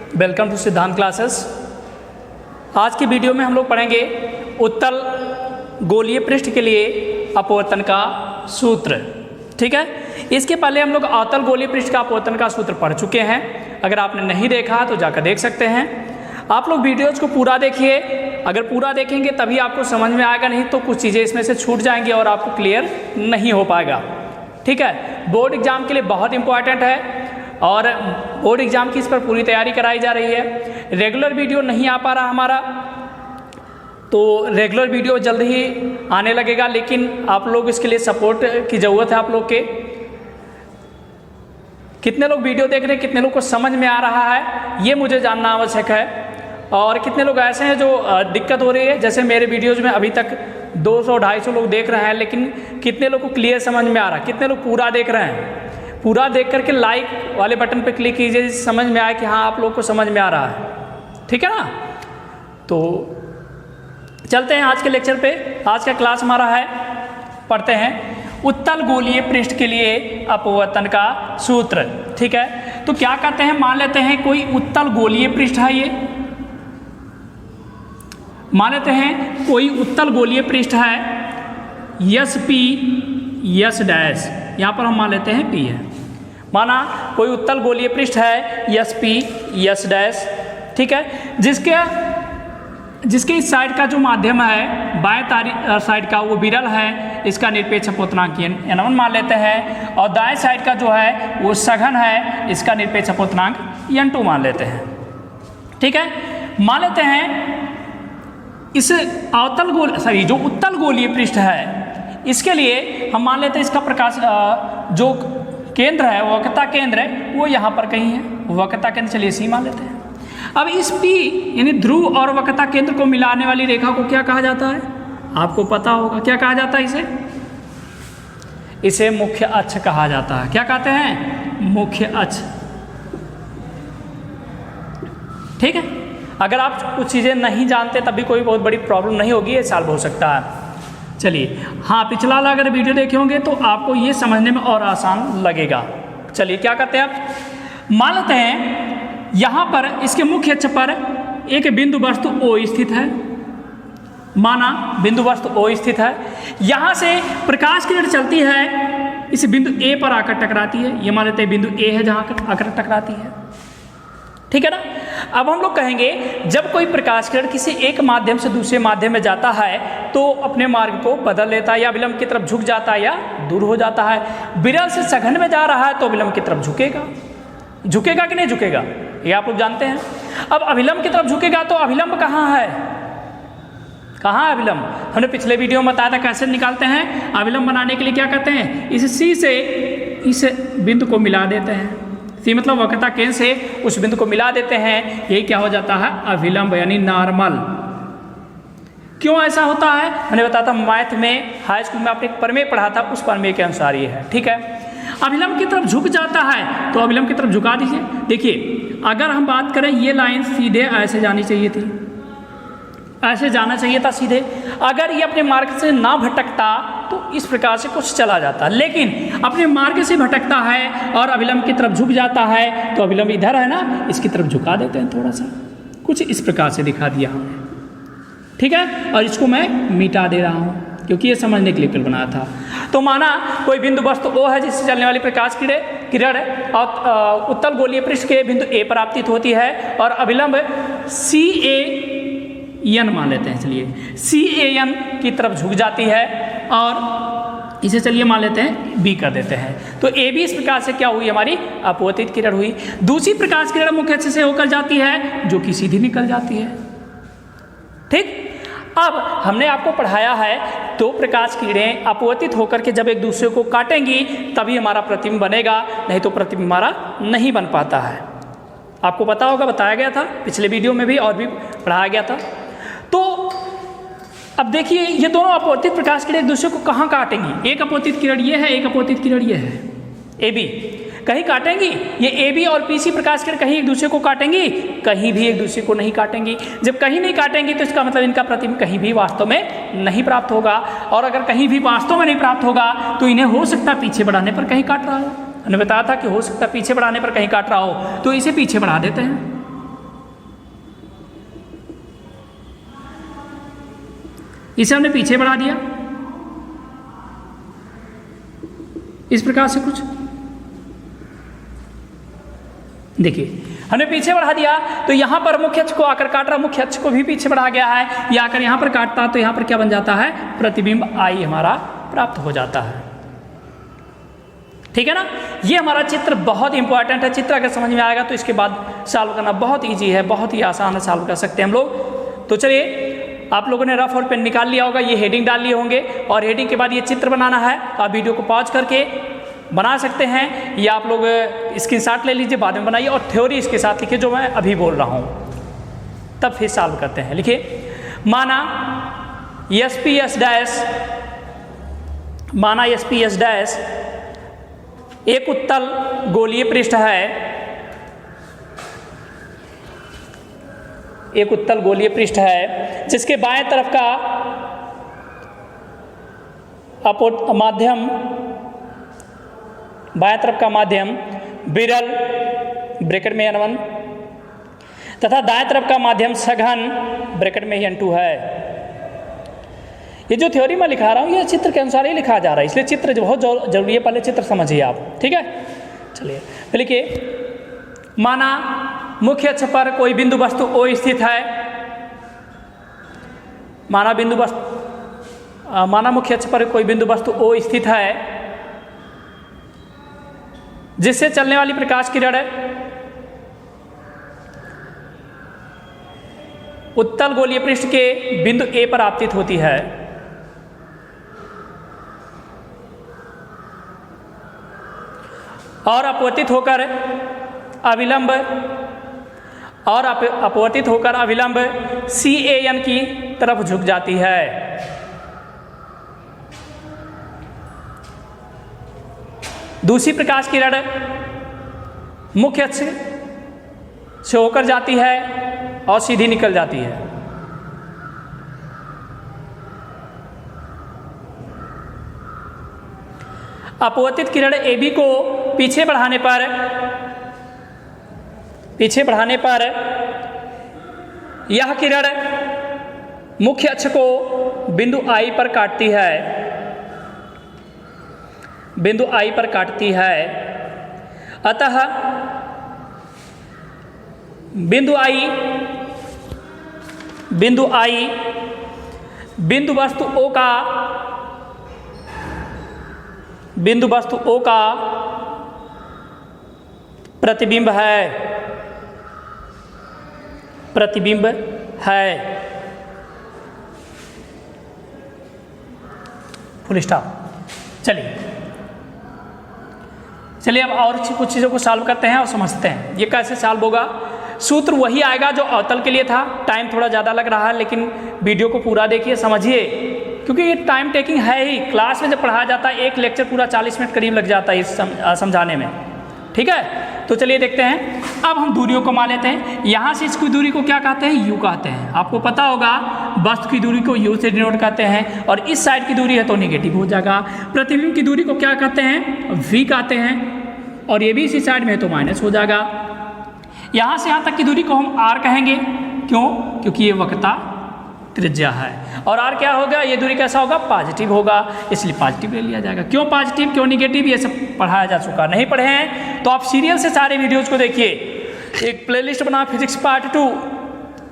Welcome to सिद्धांत classes. आज की वीडियो में हम लोग पढ़ेंगे उत्तल गोलीय पृष्ठ के लिए अपवर्तन का सूत्र। ठीक है, इसके पहले हम लोग अवतल गोलीय पृष्ठ का अपवर्तन का सूत्र पढ़ चुके हैं। अगर आपने नहीं देखा तो जाकर देख सकते हैं। आप लोग वीडियोज़ को पूरा देखिए, अगर पूरा देखेंगे तभी आपको समझ में आएगा, नहीं तो कुछ चीज़ें इसमें से छूट जाएंगी और आपको क्लियर नहीं हो पाएगा। ठीक है, बोर्ड एग्जाम के लिए बहुत इंपॉर्टेंट है और बोर्ड एग्जाम की इस पर पूरी तैयारी कराई जा रही है। रेगुलर वीडियो नहीं आ पा रहा हमारा, तो रेगुलर वीडियो जल्द ही आने लगेगा, लेकिन आप लोग इसके लिए सपोर्ट की ज़रूरत है। आप लोग के कितने लोग वीडियो देख रहे हैं, कितने लोग को समझ में आ रहा है, ये मुझे जानना आवश्यक है। और कितने लोग ऐसे हैं जो दिक्कत हो रही है, जैसे मेरे वीडियोज़ में अभी तक 200-250 लोग देख रहे हैं, लेकिन कितने लोग को क्लियर समझ में आ रहा है, कितने लोग पूरा देख रहे हैं। पूरा देख करके लाइक वाले बटन पर क्लिक कीजिए जिससे समझ में आए कि हाँ आप लोग को समझ में आ रहा है। ठीक है ना, तो चलते हैं आज के लेक्चर पे। आज का क्लास हमारा है, पढ़ते हैं उत्तल गोलीय पृष्ठ के लिए अपवर्तन का सूत्र। ठीक है, तो क्या कहते हैं, मान लेते हैं कोई उत्तल गोलीय पृष्ठ है। ये मान लेते हैं कोई उत्तल गोलीय पृष्ठ है, यस पी यस डैश, यहाँ पर हम मान लेते हैं पी है। माना कोई उत्तल गोलीय पृष्ठ है यस पी यस डैश। ठीक है, जिसके इस साइड का जो माध्यम है बाएं साइड का वो विरल है, इसका निरपेक्ष अपवर्तनांक n1 मान लेते हैं, और दाएं साइड का जो है वो सघन है, इसका निरपेक्ष अपवर्तनांक n2 मान लेते हैं। ठीक है, मान लेते हैं इस जो उत्तल गोलीय पृष्ठ है इसके लिए हम मान लेते हैं इसका प्रकाश जो केंद्र है, वक्रता केंद्र है, वो यहाँ पर कहीं है। वक्रता केंद्र चलिए सी मान लेते हैं। अब इस P यानी ध्रुव और वक्रता केंद्र को मिलाने वाली रेखा को क्या कहा जाता है, आपको पता होगा क्या कहा जाता है इसे मुख्य अक्ष कहा जाता है। क्या कहते हैं, मुख्य अक्ष। ठीक है, अगर आप कुछ चीज़ें नहीं जानते तभी कोई बहुत बड़ी प्रॉब्लम नहीं होगी, ये सॉल्व हो सकता है। चलिए, हाँ पिछला वाला अगर वीडियो देखे होंगे तो आपको ये समझने में और आसान लगेगा। चलिए क्या करते हैं, आप मान लेते हैं यहाँ पर इसके मुख्य अक्ष पर एक बिंदु वस्तु O स्थित है। माना बिंदु वस्तु O स्थित है, यहाँ से प्रकाश किरण चलती है, इस बिंदु A पर आकर टकराती है। ये मान लेते हैं बिंदु A है जहाँ आकर टकराती है। ठीक है ना, अब हम लोग कहेंगे जब कोई प्रकाश किरण किसी एक माध्यम से दूसरे माध्यम में जाता है तो अपने मार्ग को बदल लेता है, या विलंब की तरफ झुक जाता है या दूर हो जाता है। विरल से सघन में जा रहा है तो विलंब की तरफ झुकेगा। झुकेगा कि नहीं झुकेगा, ये आप लोग जानते हैं। अब अभिलंब की तरफ झुकेगा तो अभिलंब कहाँ है, कहाँ है अभिलंब, हमने पिछले वीडियो में बताया था कैसे निकालते हैं। अभिलंब बनाने के लिए क्या करते हैं, इस सी से इस बिंदु को मिला देते हैं। सी मतलब वक्रता केंद्र से उस बिंदु को मिला देते हैं, यही क्या हो जाता है, अभिलंब यानी नॉर्मल। क्यों ऐसा होता है, मैंने बताया था मैथ में, हाई स्कूल में आपने एक प्रमेय पढ़ा था, उस प्रमेय के अनुसार ये है। ठीक है, अभिलंब की तरफ झुक जाता है तो अभिलंब की तरफ झुका दीजिए। देखिए, अगर हम बात करें ये लाइन सीधे ऐसे जानी चाहिए थी, ऐसे जाना चाहिए था सीधे। अगर ये अपने मार्ग से ना भटकता तो इस प्रकार से कुछ चला जाता, लेकिन अपने मार्ग से भटकता है और अभिलंब की तरफ झुक जाता है, तो अभिलंब इधर है ना, इसकी तरफ झुका देते हैं थोड़ा सा, कुछ इस प्रकार से दिखा दिया हमने। ठीक है, और इसको मैं मिटा दे रहा हूँ क्योंकि ये समझने के लिए कल बनाया था। तो माना कोई बिंदु वस्तु O है जिससे चलने वाली प्रकाश किरण और उत्तल गोलीय पृष्ठ के बिंदु A पर आपतित होती है, और अभिलंब CAN मान लेते हैं। चलिए, CAN की तरफ झुक जाती है और इसे चलिए मान लेते हैं B कर देते हैं। तो AB इस प्रकार से क्या हुई, हमारी अपवर्तित किरण हुई। दूसरी प्रकाश किरण मुख्य अक्ष से होकर जाती है जो कि सीधी निकल जाती है। ठीक, अब हमने आपको पढ़ाया है दो प्रकाश किरणें अपवर्तित होकर के जब एक दूसरे को काटेंगी तभी हमारा प्रतिबिंब बनेगा, नहीं तो प्रतिबिंब हमारा नहीं बन पाता है। आपको पता होगा, बताया गया था पिछले वीडियो में भी और भी पढ़ाया गया था। तो अब देखिए, ये दोनों अपवर्तित प्रकाश किरण एक दूसरे को कहाँ काटेंगी, एक अपवर्तित किरण ये है, एक अपवर्तित किरण ये है, AB कहीं काटेंगी। ये AB और PC प्रकाश किरण कहीं एक दूसरे को काटेंगी, कहीं भी एक दूसरे को नहीं काटेंगी। जब कहीं नहीं काटेंगी तो इसका मतलब इनका प्रतिबिंब कहीं भी वास्तव में नहीं प्राप्त होगा, और अगर कहीं भी वास्तव में नहीं प्राप्त होगा तो इन्हें हो सकता है पीछे बढ़ाने पर कहीं काट रहा हो। मैंने बताया था कि हो सकता है पीछे बढ़ाने पर कहीं काट रहा हो, तो इसे पीछे बढ़ा देते हैं। इसे हमने पीछे बढ़ा दिया इस प्रकार से कुछ, देखिए हमने पीछे बढ़ा दिया तो यहाँ पर मुख्य अक्ष को आकर काट रहा, मुख्य अक्ष को भी पीछे बढ़ा गया है, ये आकर यहाँ पर काटता तो यहाँ पर क्या बन जाता है, प्रतिबिंब आई हमारा प्राप्त हो जाता है। ठीक है ना, ये हमारा चित्र बहुत इंपॉर्टेंट है। चित्र अगर समझ में आएगा तो इसके बाद सॉल्व करना बहुत ईजी है, बहुत ही आसान है, सॉल्व कर सकते हैं हम लोग। तो चलिए आप लोगों ने रफ और पेन निकाल लिया होगा, ये हेडिंग डाल लिए होंगे और हेडिंग के बाद ये चित्र बनाना है। तो आप वीडियो को पॉज करके बना सकते हैं या आप लोग स्क्रीनशॉट ले लीजिए, बाद में बनाइए और थ्योरी इसके साथ लिखिए जो मैं अभी बोल रहा हूँ, तब फिर सॉल्व करते हैं। लिखिए, माना एस पी एस डैश, माना एस पी एस डैश एक उत्तल गोलीय पृष्ठ है, एक उत्तल गोलीय पृष्ठ है जिसके बाएं तरफ का माध्यम, बाएं तरफ का माध्यम विरल ब्रैकेट में N1 तथा दाएं तरफ का माध्यम सघन ब्रैकेट में ही N2 है। ये जो थ्योरी मैं लिखा रहा हूँ ये चित्र के अनुसार ही लिखा जा रहा है, इसलिए चित्र जो बहुत जरूरी है, पहले चित्र समझिए आप। ठीक है, चलिए लिखिए, माना मुख्य अक्ष पर कोई बिंदु वस्तु O स्थित है, माना मुख्य अक्ष पर कोई बिंदु वस्तु O स्थित है जिससे चलने वाली प्रकाश किरण उत्तल गोलीय पृष्ठ के बिंदु A पर आपतित होती है और अपवर्तित होकर अविलंब CAN की तरफ झुक जाती है। दूसरी प्रकाश किरण मुख्य अक्ष से होकर जाती है और सीधी निकल जाती है। अपवर्तित किरण AB को पीछे बढ़ाने पर यह किरण मुख्य अक्ष को बिंदु I पर काटती है, अतः बिंदु I बिंदु वस्तु O का प्रतिबिंब है। Full stop. चलिए अब और कुछ चीज़ों को सॉल्व करते हैं और समझते हैं ये कैसे सॉल्व होगा। सूत्र वही आएगा जो अवतल के लिए था। टाइम थोड़ा ज़्यादा लग रहा है लेकिन वीडियो को पूरा देखिए, समझिए, क्योंकि ये टाइम टेकिंग है ही। क्लास में जब पढ़ाया जाता है एक लेक्चर पूरा 40 मिनट करीब लग जाता है इस समझाने में। ठीक है, तो चलिए देखते हैं। अब हम दूरियों को मान लेते हैं। यहाँ से इसकी दूरी को क्या कहते हैं, U कहते हैं। आपको पता होगा वस्तु की दूरी को U से डिनोट करते हैं और इस साइड की दूरी है तो नेगेटिव हो जाएगा। प्रतिबिंब की दूरी को क्या कहते हैं, V कहते हैं और ये भी इसी साइड में है तो माइनस हो जाएगा। यहाँ से यहाँ तक की दूरी को हम R कहेंगे। क्यों, क्योंकि ये वक्रता त्रिज्या है। और R क्या होगा, ये दूरी कैसा होगा, पॉजिटिव होगा, इसलिए पॉजिटिव ले लिया जाएगा। क्यों पॉजिटिव, क्यों नेगेटिव, ये सब पढ़ाया जा चुका। नहीं पढ़े हैं तो आप सीरियल से सारे वीडियोज़ को देखिए। एक प्लेलिस्ट बना फिजिक्स पार्ट 2,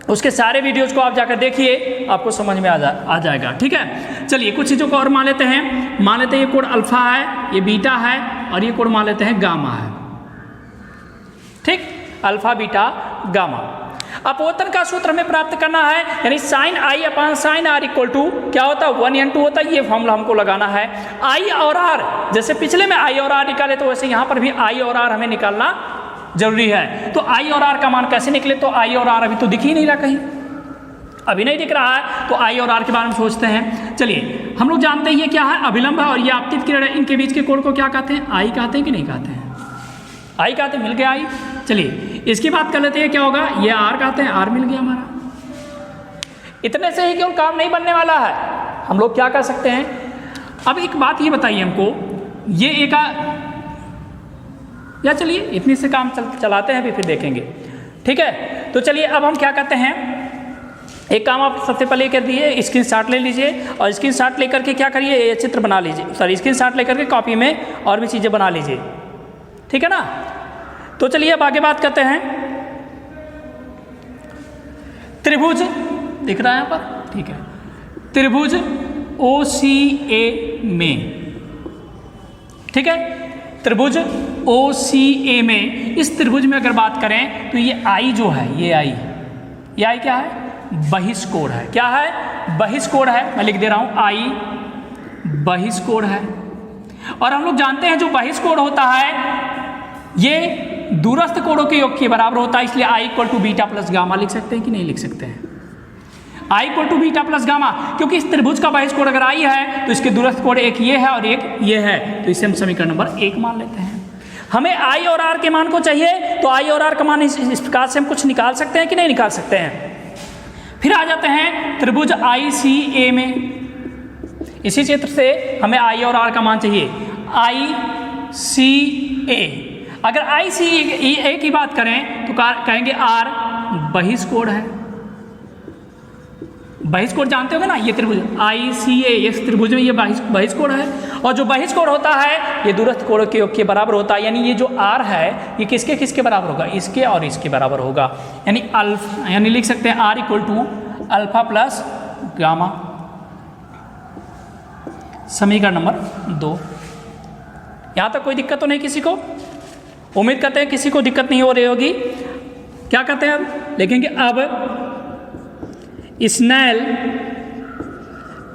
उसके सारे वीडियोज़ को आप जाकर देखिए, आपको समझ में आ जाएगा। ठीक है, चलिए कुछ चीज़ों को और मान लेते हैं। मान लेते हैं ये कोण अल्फा है, ये बीटा है और ये कोण मान लेते हैं गामा है। ठीक, अल्फा बीटा गामा। अपवर्तन का सूत्र हमें प्राप्त करना है, यानी sine I upon sine R equal to क्या होता है, 1n2 होता है। ये फॉर्मूला हमको लगाना है। I और R, जैसे पिछले में I और R निकाले तो वैसे यहाँ पर भी I और R हमें निकालना जरूरी है। तो I और R का मान कैसे निकले, तो I और R अभी तो दिख ही नहीं रहा, कहीं अभी नहीं दिख रहा है, तो I और R के बारे में सोचते हैं। चलिए हम लोग जानते हैं ये क्या है, अभिलंब है और ये आपतित किरण है। इनके बीच के कोण को क्या कहते हैं, I कहते हैं कि नहीं कहते हैं, I कहते हैं। मिल गया I। चलिए इसकी बात कर लेते हैं, क्या होगा, ये R कहते हैं, R मिल गया हमारा। इतने से ही क्यों काम नहीं बनने वाला है, हम लोग क्या कर सकते हैं। अब एक बात ये बताइए हमको, ये एक या चलिए इतनी से काम चलाते हैं, फिर देखेंगे। ठीक है, तो चलिए अब हम क्या करते हैं, एक काम आप सबसे पहले कर दिए, स्क्रीनशॉट ले लीजिए और स्क्रीनशॉट लेकर के क्या करिए, ये चित्र बना लीजिए, सॉरी स्क्रीनशॉट लेकर के कॉपी में और भी चीज़ें बना लीजिए, ठीक है ना। तो चलिए अब आगे बात करते हैं। त्रिभुज दिख रहा है यहाँ पर, ठीक है। त्रिभुज OCA में, ठीक है, त्रिभुज OCA में, इस त्रिभुज में अगर बात करें तो ये I जो है, ये I क्या है, बहिष्कोण है। क्या है, बहिष्कोण है। मैं लिख दे रहा हूं I बहिष्कोण है। और हम लोग जानते हैं जो बहिष्कोण होता है ये दूरस्थ कोणों के योग के बराबर होता है, इसलिए I = बीटा प्लस गामा लिख सकते हैं कि नहीं लिख सकते हैं, I = बीटा प्लस गामा, क्योंकि इस त्रिभुज का बहिष्कोण अगर I है तो इसके दूरस्थ कोण एक ये है और एक ये है, तो इसे हम समीकरण नंबर 1 मान लेते हैं। हमें I और R के मान को चाहिए, तो I और R का मान इस प्रकार से हम कुछ निकाल सकते हैं कि नहीं निकाल सकते हैं। फिर आ जाते हैं त्रिभुज ICA में, इसी चित्र से हमें I और R का मान चाहिए। ICA, अगर ICA की बात करें तो कहेंगे R बहिष्कोण है। बहिष्कोण जानते होंगे ना, ये त्रिभुज ICA, इस त्रिभुज में ये बहिष्कोण है, और जो बहिष्कोण होता है ये दूरस्थ कोण के योग के बराबर होता है, यानी ये जो R है ये किसके किसके बराबर होगा, इसके और इसके बराबर होगा, यानी लिख सकते हैं R = अल्फा प्लस गामा। समीकरण नंबर 2। यहाँ तक कोई दिक्कत तो नहीं किसी को, उम्मीद करते हैं किसी को दिक्कत नहीं हो रही होगी। क्या कहते हैं अब लिखेंगे, अब स्नेल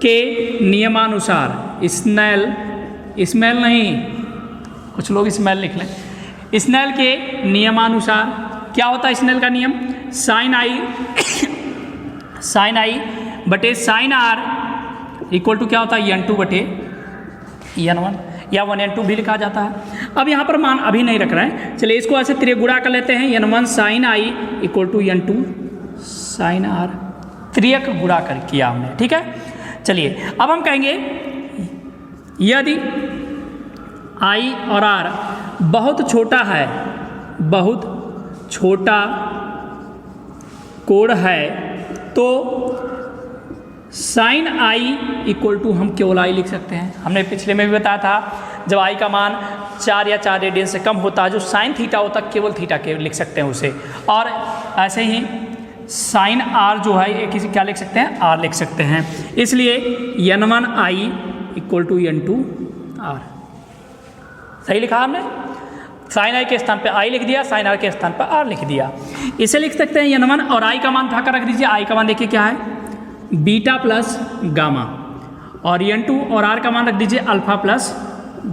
के नियमानुसार, स्मेल नहीं, कुछ लोग स्मेल लिख लें, स्नेल के नियमानुसार क्या होता है स्नेल का नियम, साइन आई बटे साइन R इक्वल टू क्या होता है N2 बटे N1 या 1N2 भी लिखा जाता है। अब यहाँ पर मान अभी नहीं रख रहे हैं, चलिए इसको ऐसे त्रिगुणा कर लेते हैं, N1 sine I equal to N2 sine R, त्रियक गुणा कर किया हमने, ठीक है। चलिए अब हम कहेंगे यदि I और R बहुत छोटा है, बहुत छोटा कोण है, तो साइन I इक्वल टू हम केवल I लिख सकते हैं। हमने पिछले में भी बताया था, जब I का मान 4 या 4 रेडियन से कम होता है, जो साइन थीटा होता है केवल थीटा के लिख सकते हैं उसे, और ऐसे ही साइन R जो है किसी क्या लिख सकते हैं, R लिख सकते हैं। इसलिए N1 I equal to N2 R, सही लिखा हमने, साइन I के स्थान पे I लिख दिया, साइन R के स्थान पर R लिख दिया। इसे लिख सकते हैं N1 और I का मान उठाकर रख दीजिए, I का मान देखिए क्या है, बीटा प्लस गामा, और N2 और R का मान रख दीजिए अल्फा प्लस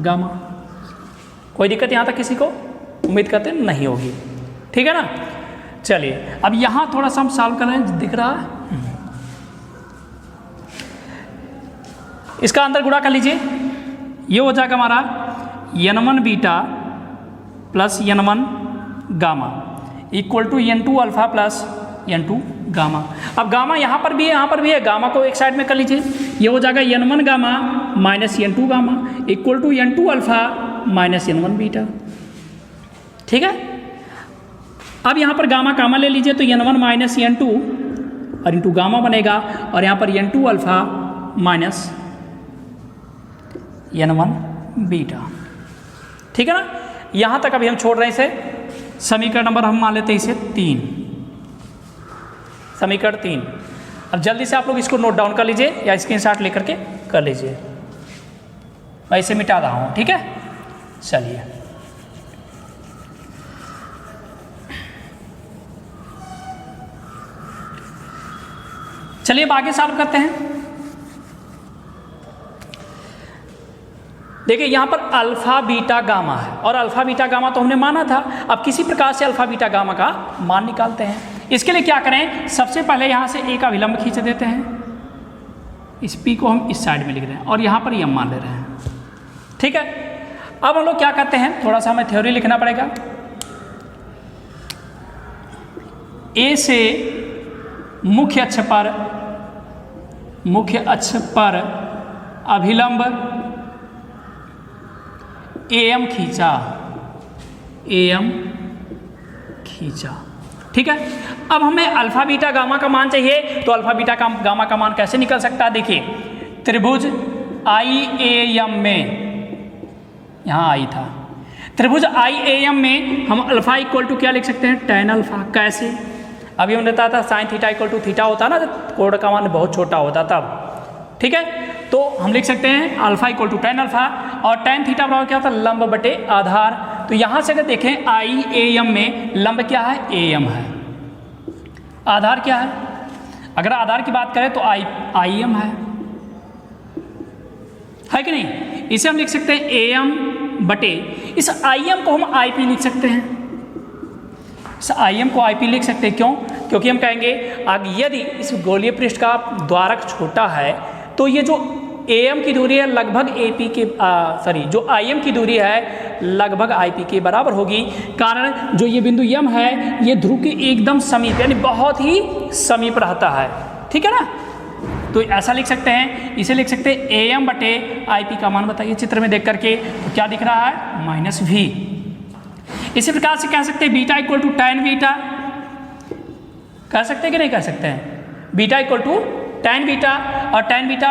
गामा। कोई दिक्कत यहाँ तक किसी को, उम्मीद करते नहीं होगी, ठीक है ना। चलिए अब यहाँ थोड़ा सा हम सॉल्व कर रहे हैं, दिख रहा है, इसका अंदर गुणा कर लीजिए, ये हो जाएगा हमारा N1 beta plus N1 gamma equal to N2 alpha plus N2 gamma. अब गामा यहाँ पर भी है, यहाँ पर भी है, गामा को एक साइड में कर लीजिए, ये हो जाएगा N1 gamma minus N2 gamma equal to N2 alpha minus N1 beta, ठीक है। अब यहाँ पर गामा कामा ले लीजिए, तो N1 माइनस N2 और इंटू गामा बनेगा, और यहाँ पर N2 alpha minus N1 beta, ठीक है ना। यहाँ तक अभी हम छोड़ रहे हैं इसे, समीकरण नंबर हम मान लेते हैं इसे 3, समीकरण 3। अब जल्दी से आप लोग इसको नोट डाउन कर लीजिए या स्क्रीनशॉट लेकर के कर लीजिए, मैं इसे मिटा रहा हूँ, ठीक है। चलिए चलिए अब आगे सॉल्व करते हैं। देखिए यहाँ पर अल्फा बीटा गामा है, और अल्फा बीटा गामा तो हमने माना था। अब किसी प्रकार से अल्फा बीटा गामा का मान निकालते हैं। इसके लिए क्या करें, सबसे पहले यहाँ से एक अभिलंब खींच देते हैं, इस पी को हम इस साइड में लिख रहे हैं और यहाँ पर यम मान ले रहे हैं, ठीक है। अब हम लोग क्या करते हैं, थोड़ा सा हमें थ्योरी लिखना पड़ेगा। ए से मुख्य अक्ष पर अभिलंब AM खींचा, ठीक है। अब हमें अल्फा बीटा गामा का मान चाहिए, तो अल्फा बीटा गामा का मान कैसे निकल सकता है? देखिए, त्रिभुज IAM में, यहाँ आई था, त्रिभुज IAM में हम अल्फा इक्वल टू क्या लिख सकते हैं? tan alpha. कैसे? अभी हमने बताया था sine theta equal to theta होता ना, कोण का मान बहुत छोटा होता तब, ठीक है। तो हम लिख सकते हैं alpha equal to tan alpha, और tan थीटा बराबर क्या होता है? लंब बटे आधार। तो यहाँ से अगर देखें IAM में लंब क्या है? AM है। आधार क्या है? अगर आधार की बात करें तो IM है कि नहीं? इसे हम लिख सकते हैं AM बटे, इस IM को हम IP लिख सकते हैं, इस IM को IP लिख सकते हैं। क्यों? क्योंकि हम कहेंगे यदि इस गोलीय पृष्ठ का द्वारक छोटा है तो ये जो AM की दूरी है लगभग AP के जो IM की दूरी है लगभग IP के बराबर होगी। कारण जो ये बिंदु M है ये ध्रुव के एकदम समीप, यानी बहुत ही समीप रहता है, ठीक है ना। तो ऐसा लिख सकते हैं, इसे लिख सकते हैं AM बटे IP का मान बताइए चित्र में देख करके, तो क्या दिख रहा है? -V। इसी प्रकार से कह सकते हैं beta equal to tan beta, कह सकते हैं कि नहीं कह सकते हैं? Beta equal to tan beta, और tan बीटा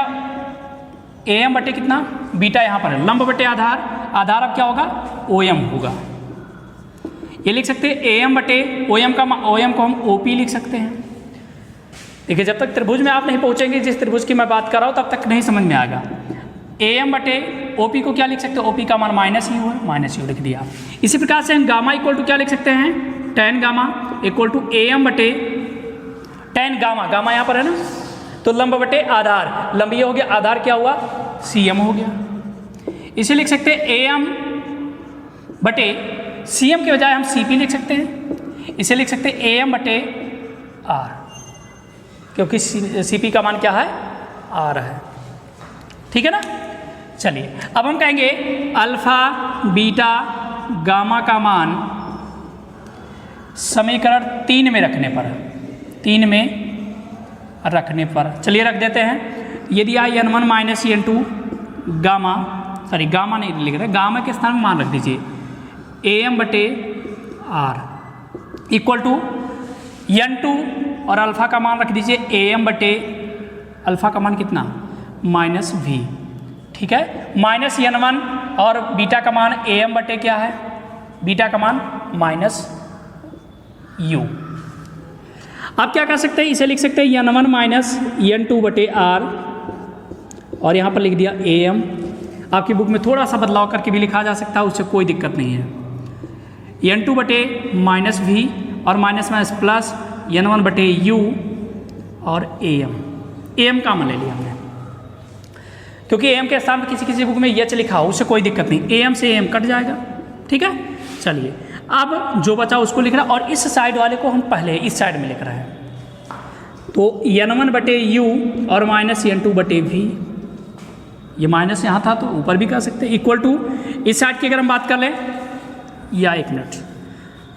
AM बटे कितना? बीटा यहाँ पर है, लंब बटे आधार, आधार अब क्या होगा? OM होगा। ये लिख सकते हैं AM बटे OM को हम OP लिख सकते हैं। देखिए, जब तक त्रिभुज में आप नहीं पहुंचेंगे, जिस त्रिभुज की मैं बात कर रहा हूँ, तब तक नहीं समझ में आएगा। AM बटे OP को क्या लिख सकते हैं? OP का मान -U है, -U लिख दिया। इसी प्रकार से हम गामा इक्वल टू क्या लिख सकते हैं? tan gamma equal to AM बटे tan गामा, गामा यहाँ पर है ना, तो लंब बटे आधार, लंब ये हो गया, आधार क्या हुआ? CM हो गया। इसे लिख सकते हैं AM बटे CM के बजाय हम CP लिख सकते हैं, इसे लिख सकते हैं AM बटे R, क्योंकि CP का मान क्या है? R है, ठीक है ना। चलिए, अब हम कहेंगे अल्फा बीटा गामा का मान समीकरण 3 में रखने पर, 3 में रखने पर, चलिए रख देते हैं। यदि आई N1 minus N2 gamma, sorry gamma नहीं लिख रहे, गामा के स्थान में मान रख दीजिए AM बटे R इक्वल टू N2, और अल्फा का मान रख दीजिए AM बटे अल्फा का मान कितना? -V, ठीक है। -N1 और बीटा का मान AM बटे क्या है? बीटा का मान -U। अब क्या कर सकते हैं? इसे लिख सकते हैं N1 माइनस N2 बटे R, और यहाँ पर लिख दिया AM। आपकी बुक में थोड़ा सा बदलाव करके भी लिखा जा सकता है, उससे कोई दिक्कत नहीं है। N2 बटे -V और माइनस प्लस N1 बटे U और AM का मान ले लिया हमने, क्योंकि AM के स्थान पर किसी बुक में H लिखा हो, उससे कोई दिक्कत नहीं, AM से AM कट जाएगा, ठीक है। चलिए, अब जो बचा उसको लिख रहा है, और इस साइड वाले को हम पहले इस साइड में लिख रहे हैं, तो N1 बटे U और -N2 बटे V, ये माइनस यहाँ था तो ऊपर भी कर सकते हैं, इक्वल टू इस साइड की अगर हम बात कर लें, या एक मिनट,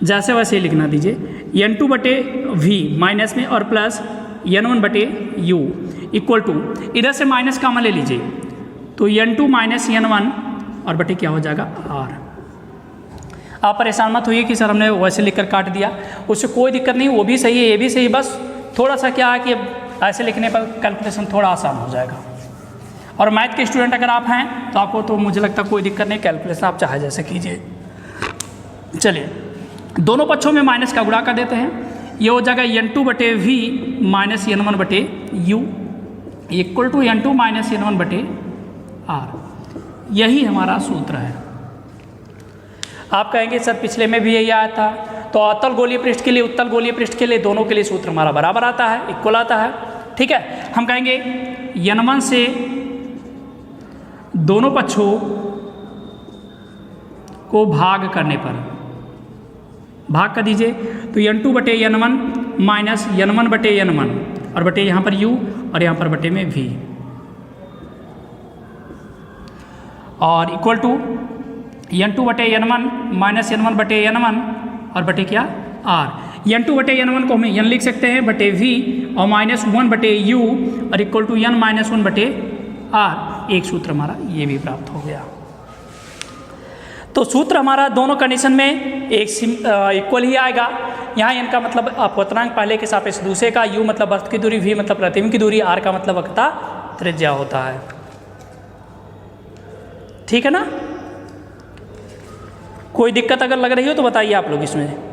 जैसे वैसे ही लिखना दीजिए N2 बटे V माइनस में और प्लस N1 बटे U इक्वल टू, इधर से माइनस कामन ले लीजिए, तो N2 माइनस N1 और बटे क्या हो जाएगा R। आप परेशान मत होइए कि सर हमने वैसे लिखकर काट दिया, उससे कोई दिक्कत नहीं, वो भी सही है, ये भी सही, बस थोड़ा सा क्या है कि ऐसे लिखने पर कैलकुलेशन थोड़ा आसान हो जाएगा। और मैथ के स्टूडेंट अगर आप हैं तो आपको तो मुझे लगता है कोई दिक्कत नहीं, कैलकुलेशन आप चाहे जैसे कीजिए। चलिए, दोनों पक्षों में माइनस का गुणा कर देते हैं, ये हो जाएगा N2 बटे V माइनस N1 बटे U equal to N2 minus N1 बटे R। यही हमारा सूत्र है। आप कहेंगे सर पिछले में भी यही आया था, तो अतल गोलीय पृष्ठ के लिए, उत्तल गोलीय पृष्ठ के लिए, दोनों के लिए सूत्र हमारा बराबर आता है, इक्वल आता है, ठीक है। हम कहेंगे N1 से दोनों पक्षों को भाग करने पर, भाग कर दीजिए, तो N2 बटे N1 माइनस N1 बटे N1 और बटे यहाँ पर U और यहाँ पर बटे में V, और इक्वल टू N2 बटे N1 माइनस N1 बटे N1 और बटे क्या R। N2 बटे N1 को हम N लिख सकते हैं बटे V और माइनस 1 बटे U और इक्वल टू N माइनस 1 बटे R। एक सूत्र हमारा ये भी प्राप्त हो गया। तो सूत्र हमारा दोनों कंडीशन में इक्वल ही आएगा। यहाँ इनका मतलब अपवर्तनांक पहले के सापेक्ष दूसरे का, u मतलब वस्तु की दूरी, v मतलब प्रतिबिंब की दूरी, r का मतलब वक्रता त्रिज्या होता है। ठीक है ना? कोई दिक्कत अगर लग रही हो तो बताइए आप लोग इसमें।